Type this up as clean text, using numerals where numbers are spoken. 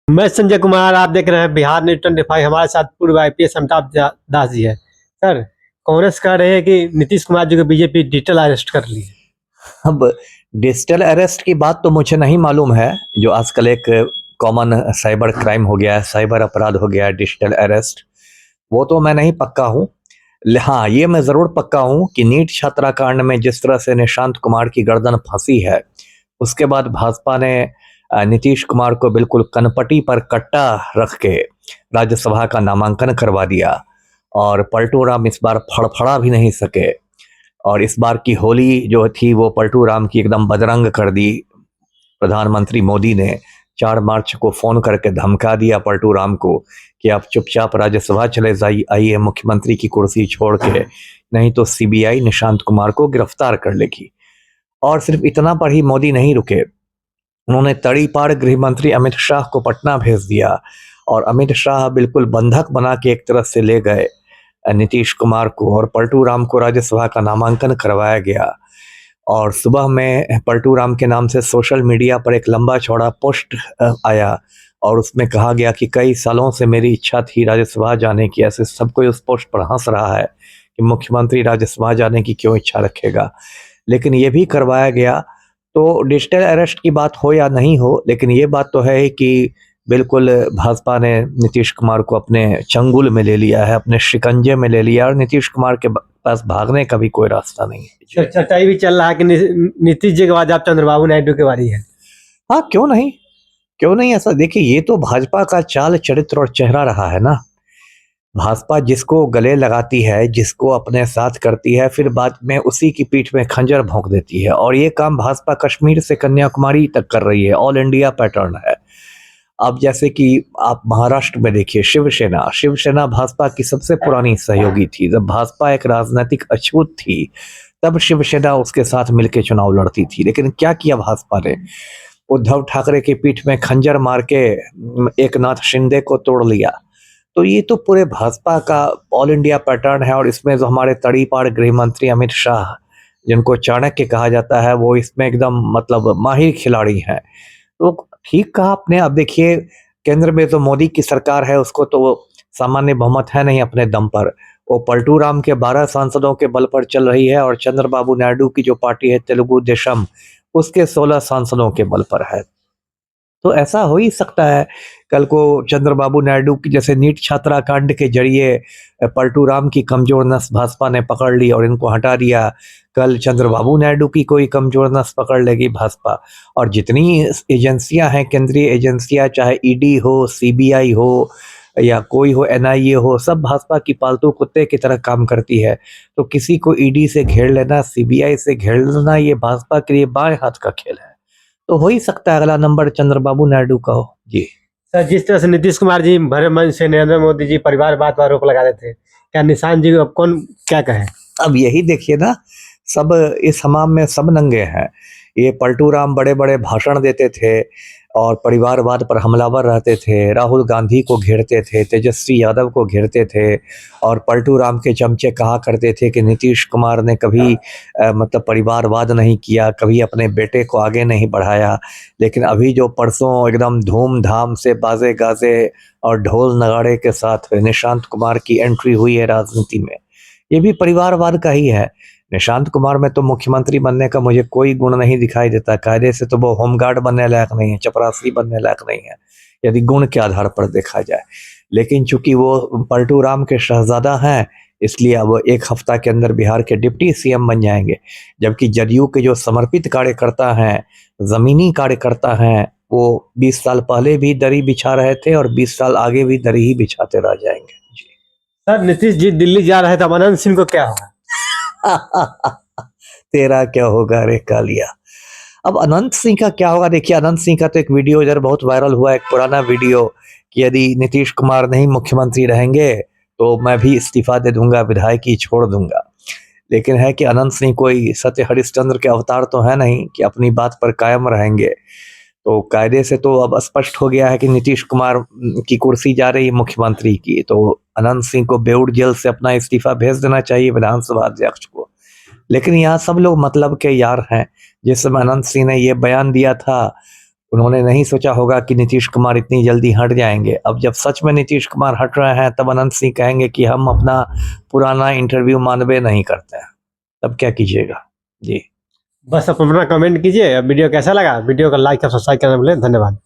मैं संजय कुमार, आप देख रहे हैं बिहार न्यूज 25। हमारे साथ पूर्व आईपीएस अमिताभ दास जी है। सर, कांग्रेस कह रहे हैं कि नीतीश कुमार जी को बीजेपी डिजिटल अरेस्ट कर ली है। अब डिजिटल अरेस्ट की बात तो मुझे नहीं मालूम है। जो आजकल एक कॉमन साइबर क्राइम हो गया है, साइबर अपराध हो गया है डिजिटल अरेस्ट, वो तो मैं नहीं पक्का हूँ। हाँ, ये मैं ज़रूर पक्का हूँ कि नीट छात्राकांड में जिस तरह से निशांत कुमार की गर्दन फंसी है, उसके बाद भाजपा ने नीतीश कुमार को बिल्कुल कनपटी पर कट्टा रख के राज्यसभा का नामांकन करवा दिया और पलटू राम इस बार फड़फड़ा भी नहीं सके। और इस बार की होली जो थी वो पलटू राम की एकदम बदरंग कर दी। प्रधानमंत्री मोदी ने 4 मार्च को फोन करके धमका दिया पलटू राम को कि आप चुपचाप राज्यसभा चले आइए मुख्यमंत्री की कुर्सी छोड़ के, नहीं तो सीबीआई निशांत कुमार को गिरफ्तार कर लेगी। और सिर्फ इतना पर ही मोदी नहीं रुके, उन्होंने तड़ीपार गृह मंत्री अमित शाह को पटना भेज दिया और अमित शाह बिल्कुल बंधक बना के एक तरफ से ले गए नीतीश कुमार को, और पलटू राम को राज्यसभा का नामांकन करवाया गया। और सुबह में पलटू राम के नाम से सोशल मीडिया पर एक लंबा चौड़ा पोस्ट आया और उसमें कहा गया कि कई सालों से मेरी इच्छा थी राज्यसभा जाने की। ऐसे सब कोई उस पोस्ट पर हंस रहा है कि मुख्यमंत्री राज्यसभा जाने की क्यों इच्छा रखेगा, लेकिन ये भी करवाया गया। तो डिजिटल अरेस्ट की बात हो या नहीं हो, लेकिन ये बात तो है कि बिल्कुल भाजपा ने नीतीश कुमार को अपने चंगुल में ले लिया है, अपने शिकंजे में ले लिया, और नीतीश कुमार के पास भागने का भी कोई रास्ता नहीं है। चर्चा भी चल रहा है कि नीतीश जी के बाद अब चंद्रबाबू नायडू की बारी है। हाँ, क्यों नहीं, क्यों नहीं। ऐसा देखिए, ये तो भाजपा का चाल चरित्र और चेहरा रहा है ना। भाजपा जिसको गले लगाती है, जिसको अपने साथ करती है, फिर बाद में उसी की पीठ में खंजर भोंक देती है। और ये काम भाजपा कश्मीर से कन्याकुमारी तक कर रही है, ऑल इंडिया पैटर्न है। अब जैसे कि आप महाराष्ट्र में देखिए, शिवसेना भाजपा की सबसे पुरानी सहयोगी थी। जब भाजपा एक राजनीतिक अछूत थी, तब शिवसेना उसके साथ मिलकर चुनाव लड़ती थी। लेकिन क्या किया भाजपा ने? उद्धव ठाकरे की पीठ में खंजर मार के एकनाथ शिंदे को तोड़ लिया। तो ये तो पूरे भाजपा का ऑल इंडिया पैटर्न है। और इसमें जो हमारे तड़ीपार गृह मंत्री अमित शाह, जिनको चाणक्य कहा जाता है, वो इसमें एकदम मतलब माहिर खिलाड़ी हैं। तो ठीक कहा आपने। अब देखिए, केंद्र में जो मोदी की सरकार है, उसको तो सामान्य बहुमत है नहीं अपने दम पर। वो पलटू राम के 12 सांसदों के बल पर चल रही है, और चंद्रबाबू नायडू की जो पार्टी है तेलुगु देशम, उसके 16 सांसदों के बल पर है। तो ऐसा हो ही सकता है कल को चंद्रबाबू नायडू की जैसे नीट छात्रा कांड के जरिए पलटू राम की कमजोर नस भाजपा ने पकड़ ली और इनको हटा दिया, कल चंद्रबाबू नायडू की कोई कमजोर नस पकड़ लेगी भाजपा। और जितनी एजेंसियां हैं, केंद्रीय एजेंसियां, चाहे ईडी हो, सीबीआई हो, या कोई हो, एनआईए हो, सब भाजपा की पालतू कुत्ते की तरह काम करती है। तो किसी को ईडी से घेर लेना, सीबीआई से घेर लेना, ये भाजपा के लिए बाएं हाथ का खेल है। तो हो ही सकता है अगला नंबर चंद्रबाबू नायडू का हो। जी सर, जिस तरह से नीतीश कुमार जी भरे मन से नरेंद्र मोदी जी परिवारवाद पर आरोप लगा रहे थे, क्या निशांत जी को अब कौन क्या कहे? अब यही देखिए ना, सब इस हमाम में सब नंगे हैं। ये पलटू राम बड़े बड़े भाषण देते थे और परिवारवाद पर हमलावर रहते थे, राहुल गांधी को घेरते थे, तेजस्वी यादव को घेरते थे, और पलटू राम के चमचे कहा करते थे कि नीतीश कुमार ने कभी मतलब परिवारवाद नहीं किया, कभी अपने बेटे को आगे नहीं बढ़ाया। लेकिन अभी जो परसों एकदम धूमधाम से बाजे गाजे और ढोल नगाड़े के साथ निशांत कुमार की एंट्री हुई है राजनीति में, ये भी परिवारवाद का ही है। निशांत कुमार में तो मुख्यमंत्री बनने का मुझे कोई गुण नहीं दिखाई देता। कायदे से तो वो होमगार्ड बनने लायक नहीं है, चपरासी बनने लायक नहीं है, यदि गुण के आधार पर देखा जाए। लेकिन चूंकि वो पलटू राम के शहजादा हैं, इसलिए अब 1 हफ्ता के अंदर बिहार के डिप्टी सीएम बन जाएंगे। जबकि जदयू के जो समर्पित कार्यकर्ता हैं, जमीनी कार्यकर्ता हैं, वो 20 साल पहले भी दरी बिछा रहे थे और 20 साल आगे भी दरी ही बिछाते रह जाएंगे। जी। सर, नीतीश जी दिल्ली जा रहे थे, अब अनंत सिंह को क्या होगा? तेरा क्या होगा रे कालिया। अब अनंत सिंह का क्या होगा? देखिए, अनंत सिंह का तो एक वीडियो इधर बहुत वायरल हुआ, एक पुराना वीडियो, कि यदि नीतीश कुमार नहीं मुख्यमंत्री रहेंगे तो मैं भी इस्तीफा दे दूंगा, विधायकी छोड़ दूंगा। लेकिन है कि अनंत सिंह कोई सत्य हरिश्चंद्र के अवतार तो है नहीं कि अपनी बात पर कायम रहेंगे। तो कायदे से तो अब स्पष्ट हो गया है कि नीतीश कुमार की कुर्सी जा रही है मुख्यमंत्री की, तो अनंत सिंह को बेउड जेल से अपना इस्तीफा भेज देना चाहिए विधानसभा अध्यक्ष को। लेकिन यहाँ सब लोग मतलब के यार हैं। जिस समय अनंत सिंह ने ये बयान दिया था, उन्होंने नहीं सोचा होगा कि नीतीश कुमार इतनी जल्दी हट जाएंगे। अब जब सच में नीतीश कुमार हट रहे हैं तब अनंत सिंह कहेंगे कि हम अपना पुराना इंटरव्यू मानवे नहीं करते हैं। तब क्या कीजिएगा जी। बस आप अपना कमेंट कीजिए। वीडियो कैसा लगा, वीडियो को लाइक और सब्सक्राइब करना भूलें। धन्यवाद।